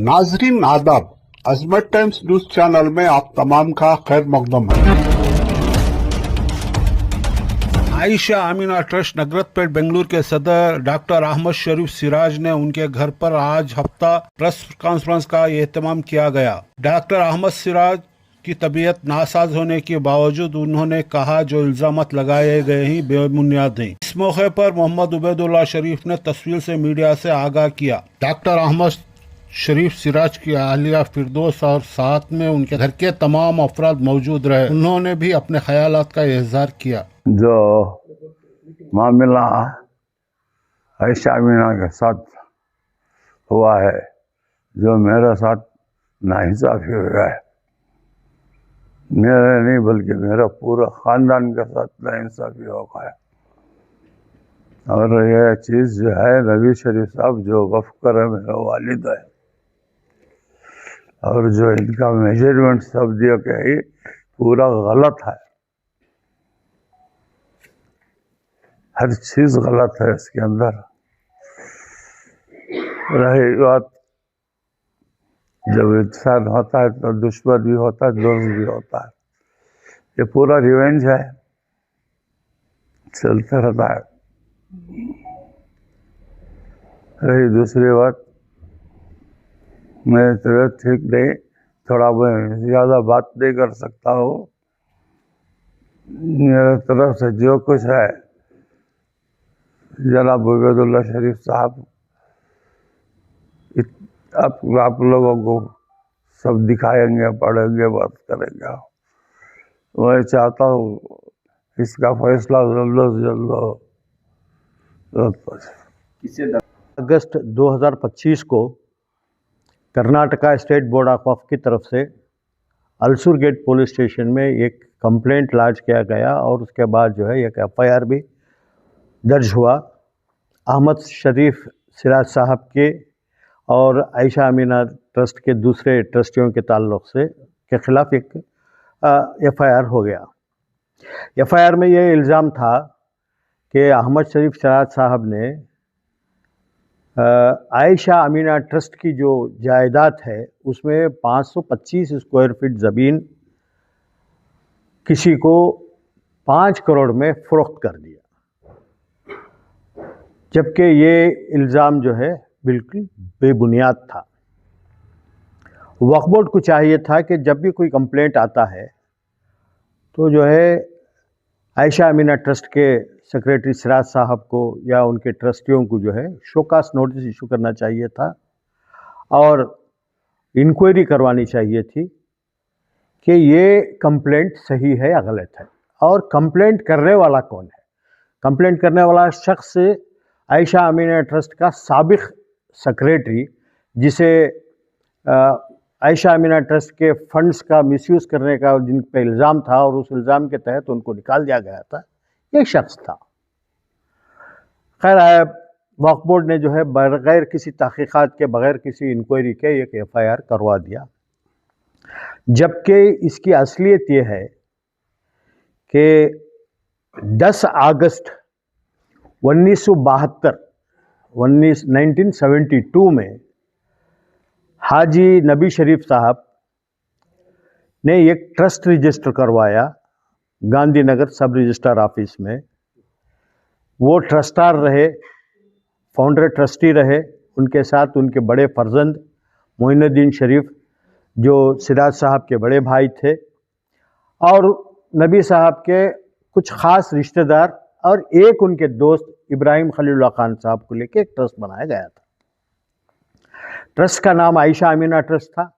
नाजरीन आदाब, अजमत times news channel में आप तमाम का खैर मकदम है। आयशा अमीना ट्रस्ट नगरतपेट बेंगलुरु के सदर डॉक्टर अहमद शरीफ सिराज ने उनके घर पर आज हफ्ता प्रेस कॉन्फ्रेंस का एहतमाम किया गया। डॉक्टर अहमद सिराज की तबीयत नासाज होने के बावजूद उन्होंने कहा जो इल्जामात लगाए गए हैं बेबुनियाद हैं। इस मौके पर मोहम्मद उबैदुल्लाह शरीफ ने तस्वीर से मीडिया से आगाह किया। डॉक्टर अहमद शरीफ सिराज की अहलिया फिरदौस और साथ में उनके घर के तमाम अफराद मौजूद रहे। उन्होंने भी अपने ख्यालात का इजहार किया। जो मामला आयशा अमीना के साथ हुआ है, जो मेरे साथ नाइंसाफी हुआ है, मेरे नहीं बल्कि मेरा पूरा ख़ानदान के साथ नाइंसाफी हो गया। और यह चीज़ जो है नबी शरीफ साहब जो वफ़कर है मेरा वालिद है, और जो इनका मेजरमेंट सब दिया कि ही पूरा गलत है, हर चीज़ गलत है इसके अंदर। रही बात जब इंसान होता है तो दुश्मन भी होता है, दोस्त भी होता है। ये पूरा रिवेंज है, चलते रहता है। रही दूसरी बात, मेरी तबीयत ठीक नहीं, थोड़ा मैं ज़्यादा बात नहीं कर सकता हूँ। मेरे तरफ से जो कुछ है जनाब उबैदुल्लाह शरीफ साहब आप लोगों को सब दिखाएंगे, पढ़ेंगे, बात करेंगे। मैं चाहता हूँ इसका फैसला जल्द से जल्द। अगस्त 2025 को कर्नाटका स्टेट बोर्ड ऑफ वक्फ की तरफ से अलसूर गेट पुलिस स्टेशन में एक कंप्लेंट लॉन्च किया गया और उसके बाद जो है एक एफआईआर भी दर्ज हुआ। अहमद शरीफ सिराज साहब के और आयशा अमीना ट्रस्ट के दूसरे ट्रस्टियों के ताल्लुक़ से के ख़िलाफ़ एक एफआईआर हो गया। एफआईआर में ये इल्ज़ाम था कि अहमद शरीफ सिराज साहब ने आयशा अमीना ट्रस्ट की जो जायदाद है उसमें 525 स्क्वायर फीट ज़मीन किसी को 5 करोड़ में फ़रोख्त कर दिया, जबकि ये इल्ज़ाम जो है बिल्कुल बेबुनियाद था। वक्फ बोर्ड को चाहिए था कि जब भी कोई कंप्लेंट आता है तो जो है आयशा अमीना ट्रस्ट के सेक्रेटरी सिराज साहब को या उनके ट्रस्टियों को जो है शोकास नोटिस इशू करना चाहिए था और इंक्वायरी करवानी चाहिए थी कि ये कंप्लेंट सही है या गलत है और कंप्लेंट करने वाला कौन है। कंप्लेंट करने वाला शख्स आयशा अमीना ट्रस्ट का साबिक सेक्रेटरी, जिसे आयशा अमीना ट्रस्ट के फंड्स का मिसयूज़ करने का जिन पे इल्ज़ाम था और उस इल्ज़ाम के तहत उनको निकाल दिया गया था, एक शख्स था। खैर वक्फ बोर्ड ने जो है बगैर किसी तहक़ीक़ात के, बगैर किसी इंक्वायरी के एक एफआईआर करवा दिया, जबकि इसकी असलियत ये है कि 10 अगस्त 1972 में हाजी नबी शरीफ साहब ने एक ट्रस्ट रजिस्टर करवाया गांधीनगर सब रजिस्ट्रार ऑफिस में। वो ट्रस्टार रहे, फाउंडर ट्रस्टी रहे, उनके साथ उनके बड़े फर्जंद मोइनुद्दीन शरीफ जो सिराज साहब के बड़े भाई थे, और नबी साहब के कुछ ख़ास रिश्तेदार और एक उनके दोस्त इब्राहिम खलीलुल्लाह खान साहब को लेकर एक ट्रस्ट बनाया गया था। ट्रस्ट का नाम आयशा अमीना ट्रस्ट था।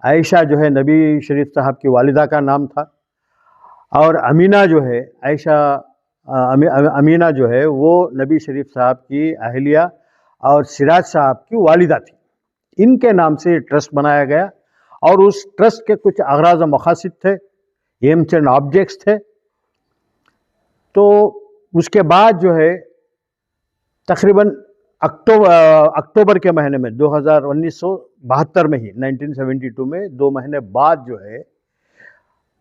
आयशा जो है नबी शरीफ साहब की वालिदा का नाम था, और अमीना जो है अमीना जो है वो नबी शरीफ साहब की अहलिया और सिराज साहब की वालिदा थी। इनके नाम से ट्रस्ट बनाया गया और उस ट्रस्ट के कुछ अगराज़ व मक़ासिद थे, एम्स एंड ऑब्जेक्ट्स थे। तो उसके बाद जो है तकरीबन अक्टूबर के महीने में 1972 में ही 1972 में 2 महीने बाद जो है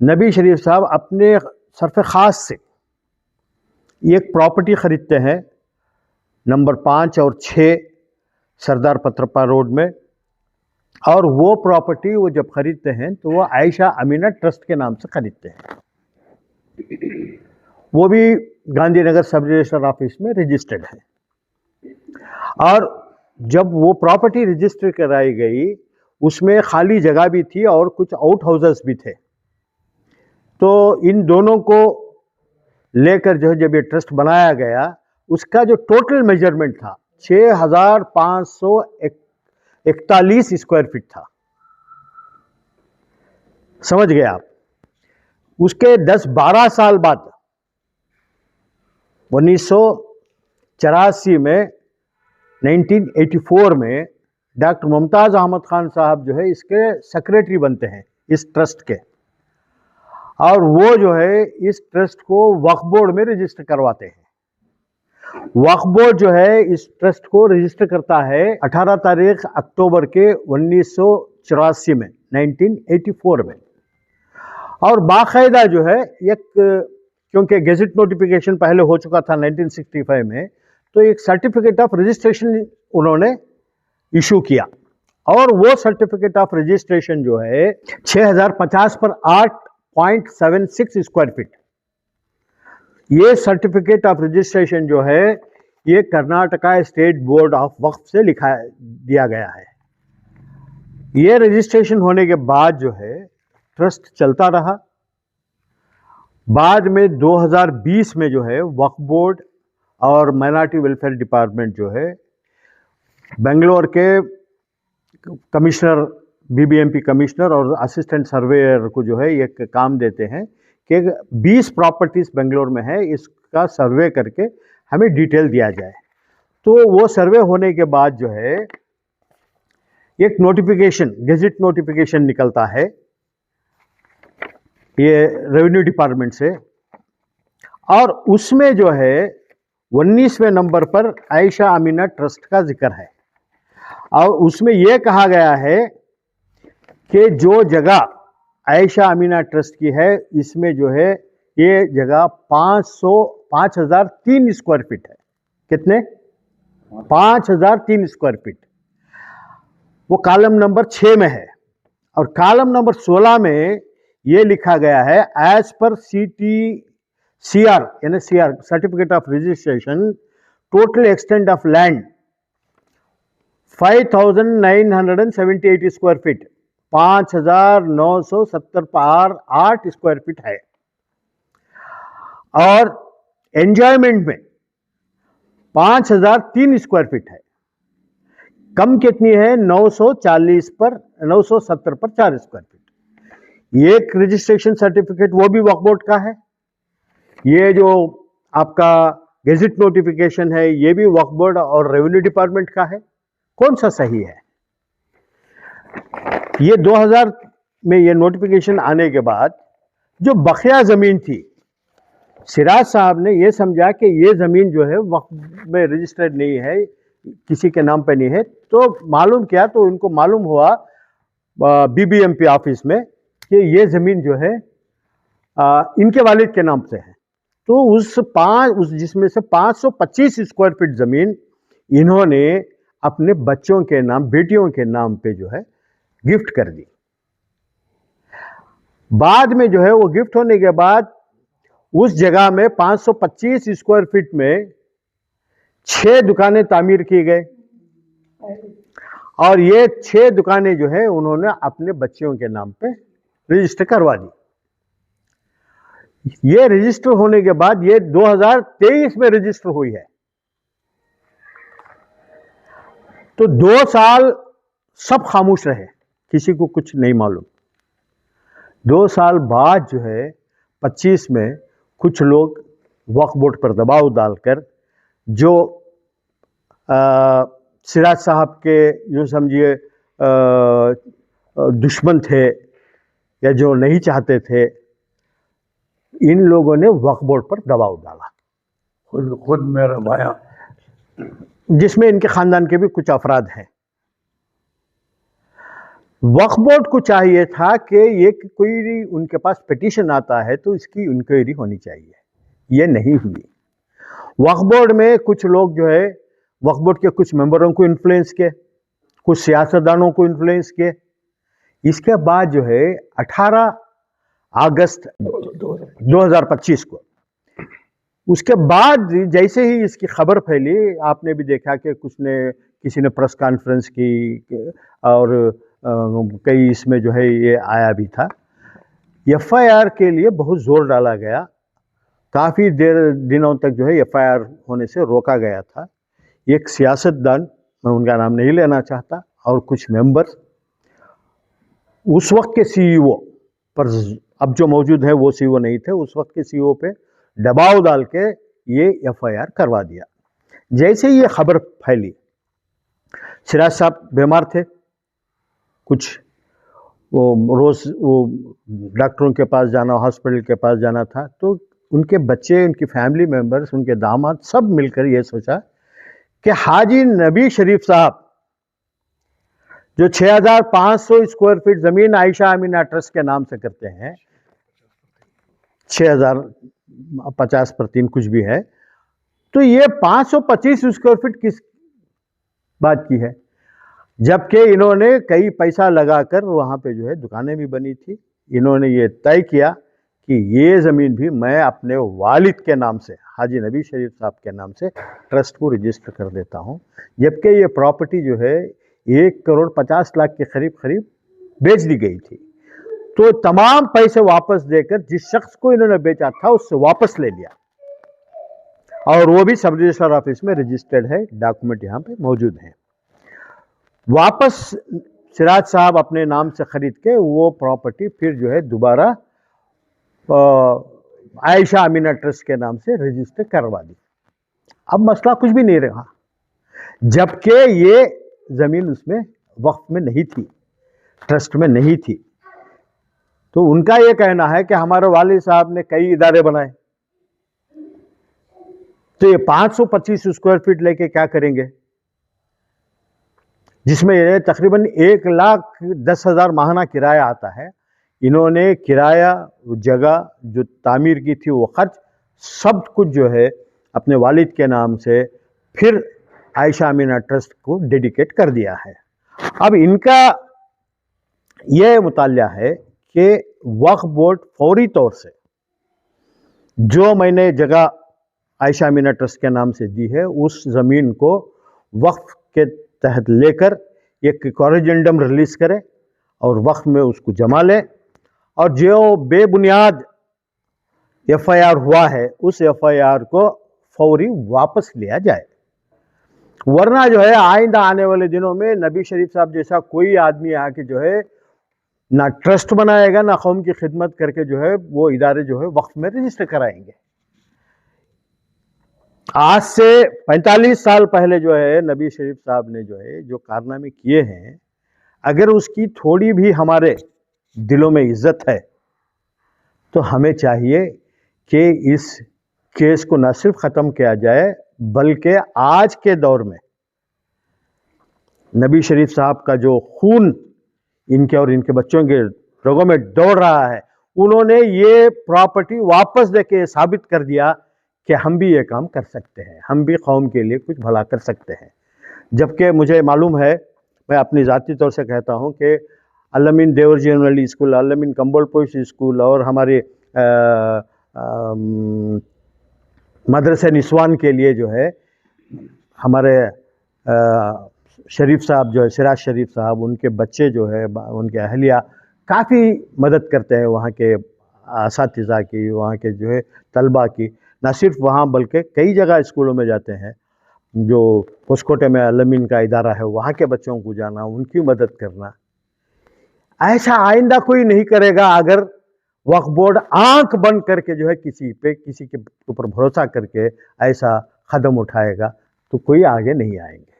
नबी शरीफ साहब अपने सरफ़ ख़ास से एक प्रॉपर्टी ख़रीदते हैं नंबर 5 और 6 सरदार पत्रप्पा रोड में। और वो प्रॉपर्टी वो जब खरीदते हैं तो वो आयशा अमीना ट्रस्ट के नाम से खरीदते हैं। वो भी गांधीनगर सब रजिस्टर ऑफिस में रजिस्टर्ड है। और जब वो प्रॉपर्टी रजिस्टर कराई गई उसमें खाली जगह भी थी और कुछ आउट हाउसेस भी थे। तो इन दोनों को लेकर जो है जब ये ट्रस्ट बनाया गया उसका जो टोटल मेजरमेंट था 6541 स्क्वायर फीट था। समझ गए आप। उसके 10-12 साल बाद 1984 में 1984 में डॉक्टर मुमताज़ अहमद खान साहब जो है इसके सेक्रेटरी बनते हैं इस ट्रस्ट के। और वो जो है इस ट्रस्ट को वक्फ बोर्ड में रजिस्टर करवाते हैं। वक्फ बोर्ड जो है इस ट्रस्ट को रजिस्टर करता है 18 तारीख अक्टूबर के 1984 में 1984 में। और बाकायदा जो है एक, क्योंकि गेजेट नोटिफिकेशन पहले हो चुका था 1965 में, तो एक सर्टिफिकेट ऑफ रजिस्ट्रेशन उन्होंने इशू किया। और वो सर्टिफिकेट ऑफ रजिस्ट्रेशन जो है 6050 पर 8.76 स्क्वायर फीट। ये सर्टिफिकेट ऑफ रजिस्ट्रेशन जो है ये कर्नाटका स्टेट बोर्ड ऑफ वक्फ से लिखा दिया गया है। ये रजिस्ट्रेशन होने के बाद जो है ट्रस्ट चलता रहा। बाद में 2020 में जो है वक्फ बोर्ड और माइनॉरिटी वेलफेयर डिपार्टमेंट जो है बेंगलोर के कमिश्नर, बीबीएमपी कमिश्नर और असिस्टेंट सर्वेयर को जो है एक काम देते हैं कि 20 प्रॉपर्टीज बेंगलोर में है, इसका सर्वे करके हमें डिटेल दिया जाए। तो वो सर्वे होने के बाद जो है एक नोटिफिकेशन, गेजेट नोटिफिकेशन निकलता है ये रेवेन्यू डिपार्टमेंट से। और उसमें जो है 19वें नंबर पर आयशा अमीना ट्रस्ट का जिक्र है। और उसमें यह कहा गया है कि जो जगह आयशा अमीना ट्रस्ट की है इसमें जो है ये जगह 5003 स्क्वायर फीट है। कितने? 5003 स्क्वायर फीट। वो कॉलम नंबर 6 में है। और कॉलम नंबर 16 में ये लिखा गया है एज पर CR यानी CR certificate of registration total extent of land 5978 square feet, 5970 पर 8 स्क्वायर फीट है। और एंजॉयमेंट में 5003 स्क्वायर फीट है। कम कितनी है? 970 पर 4 स्क्वायर फीट। ये एक रजिस्ट्रेशन सर्टिफिकेट वो भी वक्फ बोर्ड का है। ये जो आपका गेजेट नोटिफिकेशन है ये भी वक्फ बोर्ड और रेवेन्यू डिपार्टमेंट का है। कौन सा सही है? ये 2000 में ये नोटिफिकेशन आने के बाद जो बकिया ज़मीन थी, सिराज साहब ने ये समझा कि ये ज़मीन जो है वक्फ में रजिस्टर्ड नहीं है, किसी के नाम पे नहीं है। तो मालूम किया तो इनको मालूम हुआ बीबीएमपी ऑफिस में कि ये ज़मीन जो है इनके वालिद के नाम से है। तो उस जिसमें से 525 स्क्वायर फीट ज़मीन इन्होंने अपने बच्चों के नाम, बेटियों के नाम पे जो है गिफ्ट कर दी। बाद में जो है वो गिफ्ट होने के बाद उस जगह में 525 स्क्वायर फीट में 6 दुकानें तामीर की गए। और ये 6 दुकानें जो है उन्होंने अपने बच्चों के नाम पे रजिस्टर करवा दी। ये रजिस्टर होने के बाद ये 2023 में रजिस्टर हुई है। तो 2 साल सब खामोश रहे, किसी को कुछ नहीं मालूम। 2 साल बाद जो है 25 में कुछ लोग वक्फ बोर्ड पर दबाव डालकर, जो सिराज साहब के यूँ समझिए दुश्मन थे या जो नहीं चाहते थे, इन लोगों ने वक्फ बोर्ड पर दबाव डाला। खुद मेरा भाया, जिसमें इनके खानदान के भी कुछ अफराद हैं। वक्फ बोर्ड को चाहिए था कि ये कोई उनके पास पिटीशन आता है तो इसकी इंक्वायरी होनी चाहिए। ये नहीं हुई। वक्फ बोर्ड में कुछ लोग जो है वक्फ बोर्ड के कुछ मेंबरों को इन्फ्लुएंस किए, कुछ सियासतदानों को इन्फ्लुएंस किए। इसके बाद जो है 18 अगस्त 2025 को, उसके बाद जैसे ही इसकी खबर फैली, आपने भी देखा कि किसी ने प्रेस कॉन्फ्रेंस की और कई इसमें जो है ये आया भी था। एफआईआर के लिए बहुत जोर डाला गया, काफ़ी दिनों तक जो है एफआईआर होने से रोका गया था। एक सियासतदान, मैं उनका नाम नहीं लेना चाहता, और कुछ मेंबर्स उस वक्त के सीईओ पर, अब जो मौजूद है वो सीईओ नहीं थे, उस वक्त के सीईओ पे दबाव डाल के ये एफआईआर करवा दिया। जैसे ये खबर फैली, सिराज साहब बीमार थे, कुछ वो रोज़ वो डॉक्टरों के पास जाना, हॉस्पिटल के पास जाना था, तो उनके बच्चे, उनकी फैमिली मेंबर्स, उनके दामाद सब मिलकर ये सोचा कि हाजी नबी शरीफ साहब जो 6500 स्क्वायर फीट ज़मीन आयशा अमीना ट्रस्ट के नाम से करते हैं, 6050/3 कुछ भी है, तो ये 525 स्क्वायर फीट किस बात की है? जबकि इन्होंने कई पैसा लगाकर वहाँ पे जो है दुकानें भी बनी थी। इन्होंने ये तय किया कि ये ज़मीन भी मैं अपने वालिद के नाम से, हाजी नबी शरीफ साहब के नाम से ट्रस्ट को रजिस्टर कर देता हूँ। जबकि ये प्रॉपर्टी जो है 1,50,00,000 के करीब बेच दी गई थी। तो तमाम पैसे वापस देकर जिस शख्स को इन्होंने बेचा था उससे वापस ले लिया, और वो भी सब रजिस्ट्रार ऑफिस में रजिस्टर्ड है, डॉक्यूमेंट यहाँ पे मौजूद हैं। वापस सिराज साहब अपने नाम से खरीद के वो प्रॉपर्टी फिर जो है दोबारा आयशा अमीना ट्रस्ट के नाम से रजिस्टर करवा दी। अब मसला कुछ भी नहीं रहा, जबकि ये ज़मीन उसमें वक्फ में नहीं थी, ट्रस्ट में नहीं थी। तो उनका ये कहना है कि हमारे वालिद साहब ने कई इदारे बनाए, तो ये 525 स्क्वायर फीट लेके क्या करेंगे, जिसमें तकरीबन 1,10,000 माहाना किराया आता है। इन्होंने किराया, जगह जो तामीर की थी, वो खर्च सब कुछ जो है अपने वालिद के नाम से फिर आयशा अमीना ट्रस्ट को डेडिकेट कर दिया है। अब इनका यह मुताल्ला है कि वक्फ बोर्ड फौरी तौर से जो मैंने जगह आयशा अमीना ट्रस्ट के नाम से दी है, उस ज़मीन को वक्फ के तहत लेकर एक कॉरिजेंडम रिलीज़ करे और वक्फ में उसको जमा ले, और जो बेबुनियाद एफआईआर हुआ है उस एफआईआर को फौरी वापस लिया जाए। वरना जो है आइंदा आने वाले दिनों में नबी शरीफ साहब जैसा कोई आदमी आके जो है ना ट्रस्ट बनाएगा, ना कौम की खिदमत करके जो है वो इदारे जो है वक्फ में रजिस्टर कराएंगे। आज से 45 साल पहले जो है नबी शरीफ साहब ने जो है जो कारनामे किए हैं, अगर उसकी थोड़ी भी हमारे दिलों में इज्जत है तो हमें चाहिए कि इस केस को न सिर्फ ख़त्म किया जाए, बल्कि आज के दौर में नबी शरीफ साहब का जो खून इनके और इनके बच्चों के रगों में दौड़ रहा है, उन्होंने ये प्रॉपर्टी वापस देके साबित कर दिया कि हम भी ये काम कर सकते हैं, हम भी कौम के लिए कुछ भला कर सकते हैं। जबकि मुझे मालूम है, मैं अपनी ज़ाती तौर से कहता हूँ कि अल-अमीन देवर जनरल स्कूल, अल-अमीन कंबोलपोश स्कूल और हमारे मदरसे निस्वान के लिए जो है हमारे शरीफ साहब जो है, सिराज शरीफ साहब, उनके बच्चे जो है, उनके अहलिया काफ़ी मदद करते हैं वहाँ के असातिज़ा की, वहाँ के जो है तलबा की। ना सिर्फ वहाँ बल्कि कई जगह स्कूलों में जाते हैं, जो होसकोटे में अल-अमीन का इदारा है, वहाँ के बच्चों को जाना, उनकी मदद करना। ऐसा आइंदा कोई नहीं करेगा अगर वक्फ बोर्ड आंख बंद करके जो है किसी के ऊपर भरोसा करके ऐसा कदम उठाएगा, तो कोई आगे नहीं आएंगे।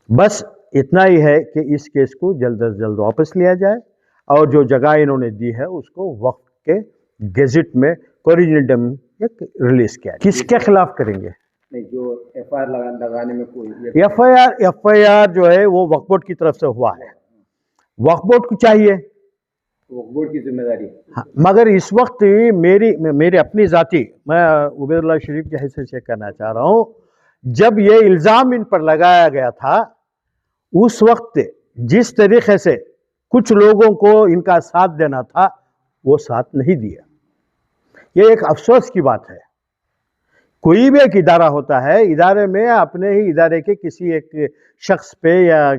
बस इतना ही है कि इस केस को जल्द अज जल्द वापस लिया जाए और जो जगह इन्होंने दी है उसको वक्फ के गेजेट में कोरिजेंडम रिलीज किया। किसके खिलाफ करेंगे? नहीं, जो एफआईआर लगाने में कोई एफआईआर जो है वो वक्फ बोर्ड की तरफ से हुआ है, वक्फ बोर्ड को चाहिए, वक्फ बोर्ड की जिम्मेदारी। हाँ, मगर इस वक्त मेरी अपनी ज़ाती, मैं उबैदुल्लाह शरीफ की हैसियत से कहना चाह रहा हूँ जब ये इल्ज़ाम इन पर लगाया गया था उस वक्त जिस तरीके से कुछ लोगों को इनका साथ देना था वो साथ नहीं दिया। ये एक अफसोस की बात है। कोई भी एक इदारा होता है, इदारे में अपने ही इदारे के किसी एक शख्स पे या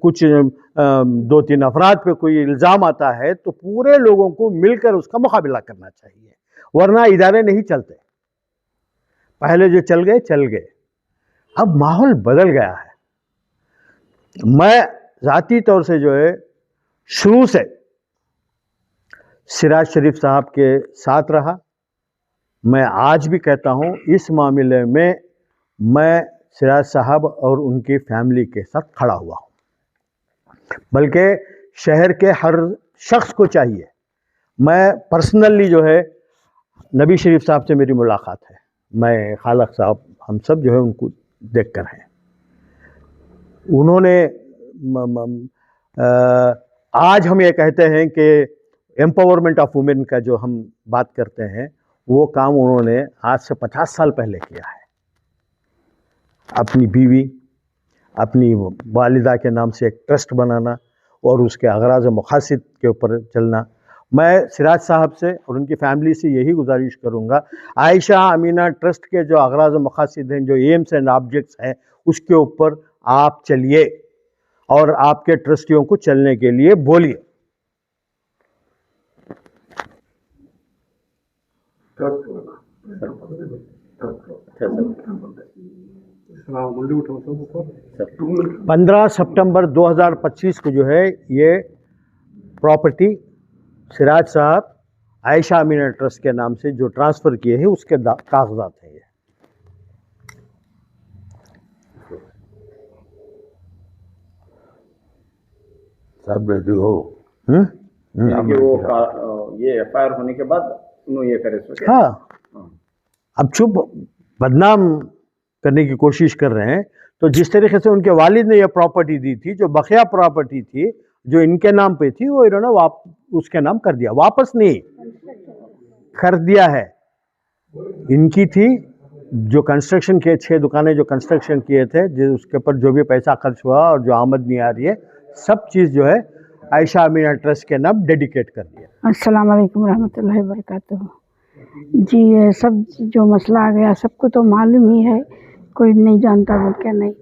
कुछ 2-3 अफराद पे कोई इल्ज़ाम आता है तो पूरे लोगों को मिलकर उसका मुकाबला करना चाहिए, वरना इदारे नहीं चलते। पहले जो चल गए, अब माहौल बदल गया है। मैं ज़ाती तौर से जो है शुरू से सिराज शरीफ साहब के साथ रहा। मैं आज भी कहता हूँ इस मामले में मैं सिराज साहब और उनकी फैमिली के साथ खड़ा हुआ हूँ, बल्कि शहर के हर शख्स को चाहिए। मैं पर्सनली जो है नबी शरीफ साहब से मेरी मुलाकात है, मैं खालक साहब हम सब जो है उनको देख कर हैं। उन्होंने आज हम ये कहते हैं कि एम्पावरमेंट ऑफ वुमेन का जो हम बात करते हैं वो काम उन्होंने आज से 50 साल पहले किया है। अपनी बीवी, अपनी वालिदा के नाम से एक ट्रस्ट बनाना और उसके अगराज़ मकासद के ऊपर चलना। मैं सिराज साहब से और उनकी फैमिली से यही गुजारिश करूंगा, आयशा अमीना ट्रस्ट के जो अगराज़ मकासद हैं, जो एम्स एंड ऑब्जेक्ट्स हैं, उसके ऊपर आप चलिए और आपके ट्रस्टियों को चलने के लिए बोलिए। सर 15 सितंबर 2025 को जो है ये प्रॉपर्टी सिराज साहब आयशा अमीना ट्रस्ट के नाम से जो ट्रांसफ़र किए हैं उसके कागजात हैं ये। सब रेडी हो। कि वो ये एफआईआर होने के बाद उन्होंने ये करे सो क्या? हाँ, अब चुप बदनाम करने की कोशिश कर रहे हैं। तो जिस तरीके से उनके वालिद ने यह प्रॉपर्टी दी थी, जो बकिया प्रॉपर्टी थी जो इनके नाम पे थी, वो इन्होंने उसके नाम कर दिया, वापस नहीं कर दिया है। इनकी थी जो कंस्ट्रक्शन के 6 दुकानें जो कंस्ट्रक्शन किए थे, जो उसके ऊपर जो भी पैसा खर्च हुआ और जो आमदनी आ रही है, सब चीज़ जो है आयशा अमीना ट्रस्ट के नाम डेडिकेट कर दिया। अस्सलाम वालेकुम रहमतुल्लाहि व बरकातुहू। जी ये सब जो मसला आ गया सबको तो मालूम ही है, कोई नहीं जानता बोल के नहीं।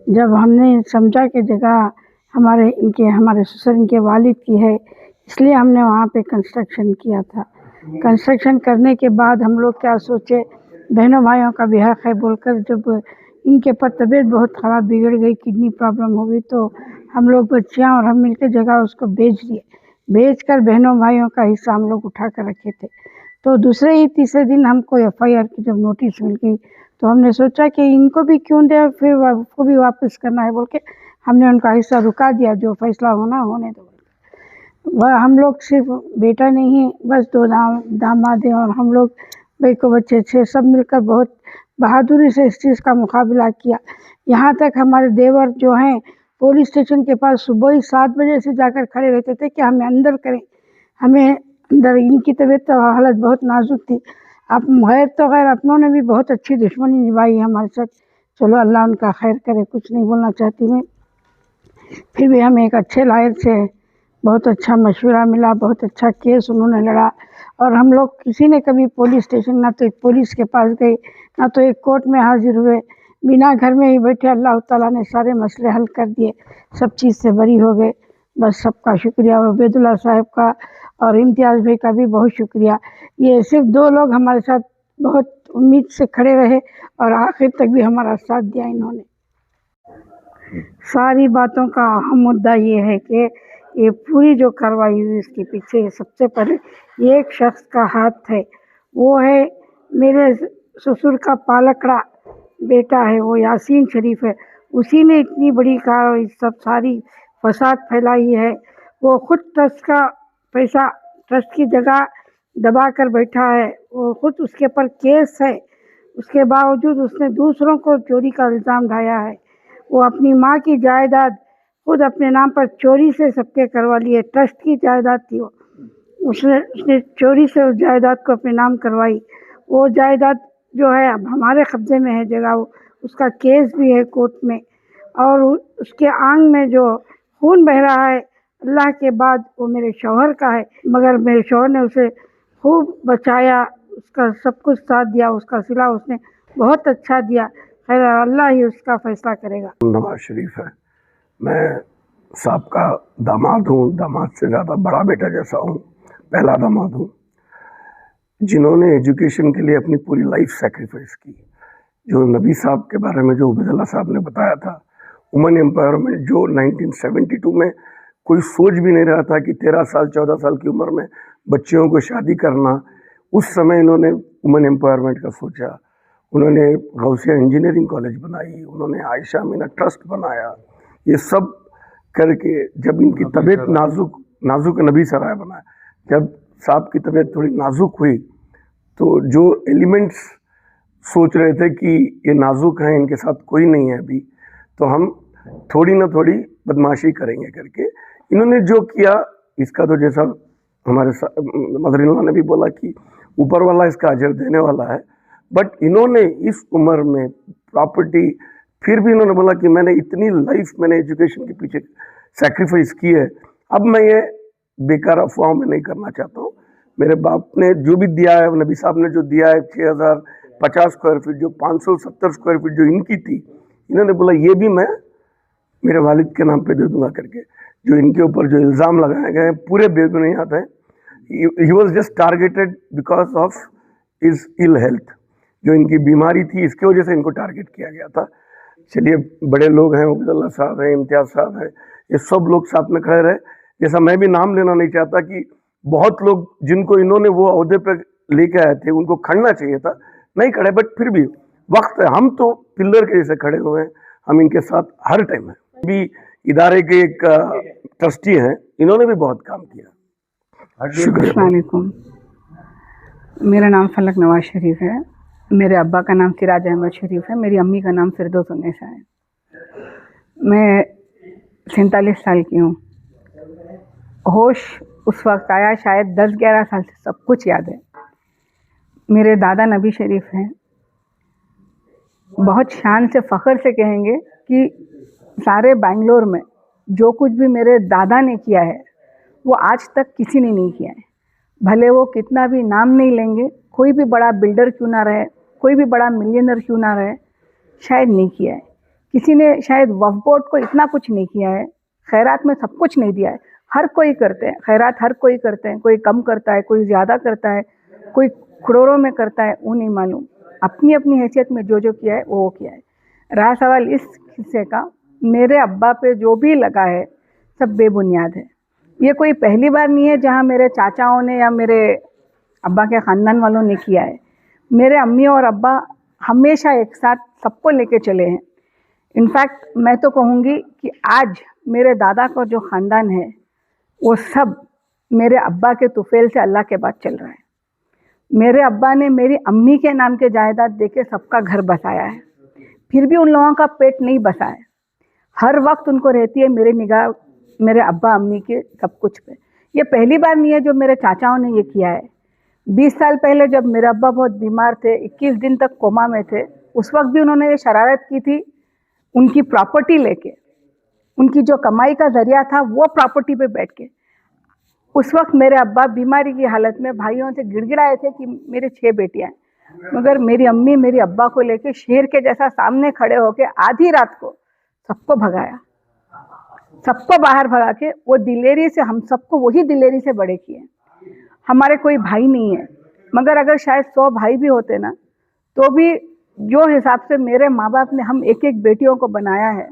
जब हमने समझा कि जगह हमारे ससुर इनके वालिद की है, इसलिए हमने वहाँ पे कंस्ट्रक्शन किया था। कंस्ट्रक्शन करने के बाद हम लोग क्या सोचे, बहनों भाइयों का भी हक़ है बोलकर, जब इनके पर तबीयत बहुत ख़राब बिगड़ गई, किडनी प्रॉब्लम हो गई, तो हम लोग बच्चियाँ और हम मिलकर जगह उसको बेच दिए। बेच कर बहनों भाइयों का हिस्सा हम लोग उठा कर रखे थे। तो दूसरे ही तीसरे दिन हमको एफआईआर की जब नोटिस मिल गई तो हमने सोचा कि इनको भी क्यों दे, फिर उसको भी वापस करना है बोल के हमने उनका हिस्सा रुका दिया, जो फैसला होना होने दो। वह हम लोग सिर्फ बेटा नहीं है, बस 2 दामाद हैं और हम लोग भाई को बच्चे 6 सब मिलकर बहुत बहादुरी से इस चीज़ का मुकाबला किया। यहाँ तक हमारे देवर जो हैं पुलिस स्टेशन के पास सुबह ही 7 बजे से जाकर खड़े रहते थे कि हमें अंदर करें, हमें अंदर। इनकी तबीयत तो हालत बहुत नाजुक थी। अब गैर तो गैर अपनों ने भी बहुत अच्छी दुश्मनी निभाई हमारे साथ। चलो अल्लाह उनका खैर करे, कुछ नहीं बोलना चाहती मैं। फिर भी हमें एक अच्छे लायर से बहुत अच्छा मशवरा मिला, बहुत अच्छा केस उन्होंने लड़ा। और हम लोग किसी ने कभी पुलिस स्टेशन ना तो एक पुलिस के पास गए, ना तो एक कोर्ट में हाजिर हुए, बिना घर में ही बैठे अल्लाह ताला ने सारे मसले हल कर दिए, सब चीज़ से बरी हो गए। बस सबका शुक्रिया, और उबैदुल्ला साहब का और इम्तियाज़ भाई का भी बहुत शुक्रिया। ये सिर्फ 2 लोग हमारे साथ बहुत उम्मीद से खड़े रहे और आखिर तक भी हमारा साथ दिया इन्होंने। सारी बातों का अहम मुद्दा ये है कि ये पूरी जो कार्रवाई हुई इसके पीछे सबसे पहले एक शख्स का हाथ है, वो है मेरे ससुर का पालकड़ा बेटा है, वो यासीन शरीफ है। उसी ने इतनी बड़ी कार्रवाई सब सारी फसाद फैलाई है। वो खुद ट्रस्ट का पैसा, ट्रस्ट की जगह दबा कर बैठा है, वो खुद उसके पर केस है, उसके बावजूद उसने दूसरों को चोरी का इल्ज़ाम ढाया है। वो अपनी माँ की जायदाद खुद अपने नाम पर चोरी से सबके करवा लिए, ट्रस्ट की जायदाद थी वो, उसने चोरी से उस जायदाद को अपने नाम करवाई। वो जायदाद जो है अब हमारे कब्ज़े में है जगह, उसका केस भी है कोर्ट में, और उसके आंग में जो खून बह रहा है अल्लाह के बाद वो मेरे शौहर का है, मगर मेरे शौहर ने उसे खूब बचाया, उसका सब कुछ साथ दिया, उसका सिला उसने बहुत अच्छा दिया। खैर अल्लाह ही उसका फैसला करेगा। नवाज शरीफ है, मैं साहब का दामाद हूँ, दामाद से ज़्यादा बड़ा बेटा जैसा हूँ, पहला दामाद हूँ, जिन्होंने एजुकेशन के लिए अपनी पूरी लाइफ सेक्रीफाइस की। जो नबी साहब के बारे में जो उबैदुल्ला साहब ने बताया था, वुमेन एम्पावरमेंट जो 1972 में कोई सोच भी नहीं रहा था कि 13 साल 14 साल की उम्र में बच्चियों को शादी करना, उस समय इन्होंने वुमेन एम्पावरमेंट का सोचा। उन्होंने गौसिया इंजीनियरिंग कॉलेज बनाई, उन्होंने आयशा अमीना ट्रस्ट बनाया। ये सब करके जब इनकी तबीयत नाजुक नबी सराय बनाया, जब साहब की तबीयत थोड़ी नाजुक हुई तो जो एलिमेंट्स सोच रहे थे कि ये नाजुक हैं, इनके साथ कोई नहीं है अभी, तो हम थोड़ी ना थोड़ी बदमाशी करेंगे करके इन्होंने जो किया, इसका तो जैसा हमारे मदर-इन-लॉ ने भी बोला कि ऊपर वाला इसका अजर देने वाला है। बट इन्होंने इस उम्र में प्रॉपर्टी, फिर भी इन्होंने बोला कि मैंने इतनी लाइफ मैंने एजुकेशन के पीछे सैक्रिफाइस की है, अब मैं ये बेकार अफवाहों में नहीं करना चाहता हूँ। मेरे बाप ने जो भी दिया है, नबी साहब ने जो दिया है 6050 स्क्वायर फीट, जो 570 स्क्वायर फीट जो इनकी थी, इन्होंने बोला ये भी मैं मेरे वालिद के नाम पे दे दूंगा करके। जो इनके ऊपर जो इल्ज़ाम लगाए गए हैं पूरे बेबुनियाद हैं। He was just targeted because of is ill health, जो इनकी बीमारी थी इसकी वजह से इनको टारगेट किया गया था। चलिए, बड़े लोग हैं, उबैदुल्ला साहब हैं, इम्तियाज़ साहब हैं, ये सब लोग साथ में खड़े रहे। जैसा मैं भी नाम लेना नहीं चाहता कि बहुत लोग जिनको इन्होंने वो ओहदे पे लेके आए थे उनको खड़ना चाहिए था, नहीं खड़े, बट फिर भी वक्त है, हम तो पिल्लर के जैसे खड़े हुए हैं, हम इनके साथ हर टाइम हैं। भी इदारे के एक ट्रस्टी हैं, इन्होंने भी बहुत काम किया। शुक्रिया। अस्सलाम वालेकुम, मेरा नाम फलक नवाज शरीफ है। मेरे अब्बा का नाम सिराज अहमद शरीफ है, मेरी अम्मी का नाम फिरदौस उन्नेसा है। मैं 47 साल की हूँ। होश उस वक्त आया शायद 10-11 साल से सब कुछ याद है। मेरे दादा नबी शरीफ हैं, बहुत शान से फ़ख्र से कहेंगे कि सारे बेंगलोर में जो कुछ भी मेरे दादा ने किया है वो आज तक किसी ने नहीं किया है। भले वो कितना भी नाम नहीं लेंगे, कोई भी बड़ा बिल्डर क्यों ना रहे, कोई भी बड़ा मिलियनर क्यों ना रहे, शायद नहीं किया है। किसी ने शायद वक्फ बोर्ड को इतना कुछ नहीं किया है, खैरात में सब कुछ नहीं दिया है। हर कोई करते हैं खैरात, हर कोई करते हैं, कोई कम करता है, कोई ज़्यादा करता है, कोई करोड़ों में करता है, वो नहीं मालूम। अपनी अपनी हैसियत में जो जो किया है वो किया है। रहा सवाल इस हिस्से का, मेरे अब्बा पे जो भी लगा है सब बेबुनियाद है। ये कोई पहली बार नहीं है जहाँ मेरे चाचाओं ने या मेरे अब्बा के ख़ानदान वालों ने किया है। मेरे अम्मी और अब्बा हमेशा एक साथ सबको लेके चले हैं। इनफैक्ट मैं तो कहूँगी कि आज मेरे दादा का जो ख़ानदान है वो सब मेरे अब्बा के तुफैल से अल्लाह के बाद चल रहा है। मेरे अब्बा ने मेरी अम्मी के नाम के जायदाद देके सबका घर बसाया है, फिर भी उन लोगों का पेट नहीं बसा है। हर वक्त उनको रहती है मेरी निगाह मेरे अब्बा अम्मी के सब कुछ पे। ये पहली बार नहीं है जो मेरे चाचाओं ने ये किया है। 20 साल पहले जब मेरे अब्बा बहुत बीमार थे, 21 दिन तक कोमा में थे, उस वक्त भी उन्होंने ये शरारत की थी। उनकी प्रॉपर्टी लेके, उनकी जो कमाई का जरिया था वो प्रॉपर्टी पे बैठ के, उस वक्त मेरे अब्बा बीमारी की हालत में भाइयों से गिड़गिड़ाए थे कि मेरे 6 बेटियां हैं, मगर मेरी अम्मी मेरी अब्बा को लेके शेर के जैसा सामने खड़े होके आधी रात को सबको भगाया, सबको बाहर भगा के वो दिलेरी से, हम सबको वही दिलेरी से बड़े किए। हमारे कोई भाई नहीं है, मगर अगर शायद 100 भाई भी होते ना, तो भी जो हिसाब से मेरे माँ बाप ने हम एक एक बेटियों को बनाया है,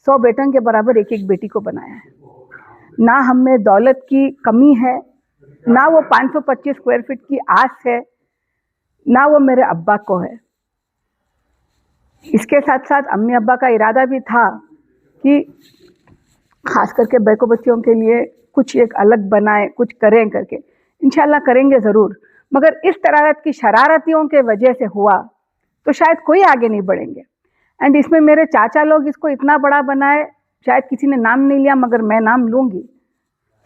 100 बेटों के बराबर एक एक बेटी को बनाया है। ना हम में दौलत की कमी है, ना वो 525 स्क्वायर फीट की आस है, ना वो मेरे अब्बा को है। इसके साथ साथ अम्मी अब्बा का इरादा भी था कि खास करके बैको बच्चियों के लिए कुछ एक अलग बनाए, कुछ करें करके। इंशाल्लाह करेंगे ज़रूर, मगर इस तरह की शरारतियों के वजह से हुआ तो शायद कोई आगे नहीं बढ़ेंगे। एंड इसमें मेरे चाचा लोग इसको इतना बड़ा बनाए, शायद किसी ने नाम नहीं लिया मगर मैं नाम लूँगी,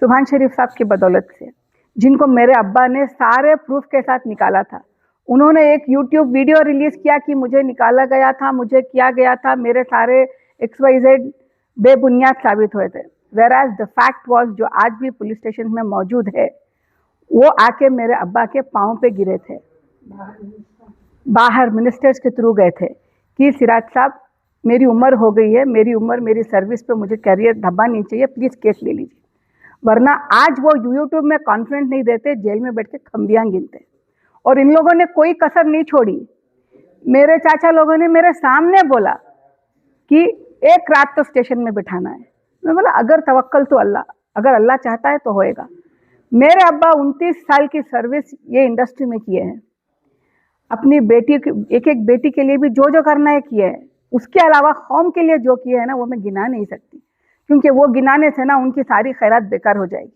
सुभान शरीफ साहब की बदौलत से, जिनको मेरे अब्बा ने सारे प्रूफ के साथ निकाला था। उन्होंने एक यूट्यूब वीडियो रिलीज किया कि मुझे निकाला गया था, मुझे किया गया था, मेरे सारे XYZ बेबुनियाद साबित हुए थे। वेराज द फैक्ट वॉज, जो आज भी पुलिस स्टेशन में मौजूद है, वो आके मेरे अब्बा के पाँव पे गिरे थे, बाहर मिनिस्टर्स के थ्रू गए थे कि सिराज साहब मेरी उम्र हो गई है, मेरी उम्र मेरी सर्विस पे मुझे करियर धब्बा नहीं चाहिए, प्लीज़ केस ले लीजिए। वरना आज वो यूट्यूब में कॉन्फ्रेंस नहीं देते, जेल में बैठ के खंबियाँ गिनते। और इन लोगों ने कोई कसर नहीं छोड़ी। मेरे चाचा लोगों ने मेरे सामने बोला कि एक रात तो स्टेशन में बिठाना है। मैं बोला अगर तवक्कल तो अल्लाह, अगर अल्लाह चाहता है तो होएगा। मेरे अब्बा 29 साल की सर्विस ये इंडस्ट्री में किए हैं, अपनी बेटी एक एक बेटी के लिए भी जो करना है किए है। उसके अलावा कौम के लिए जो किए है ना, वो मैं गिना नहीं सकती, क्योंकि वो गिनाने से ना उनकी सारी खैरात बेकार हो जाएगी।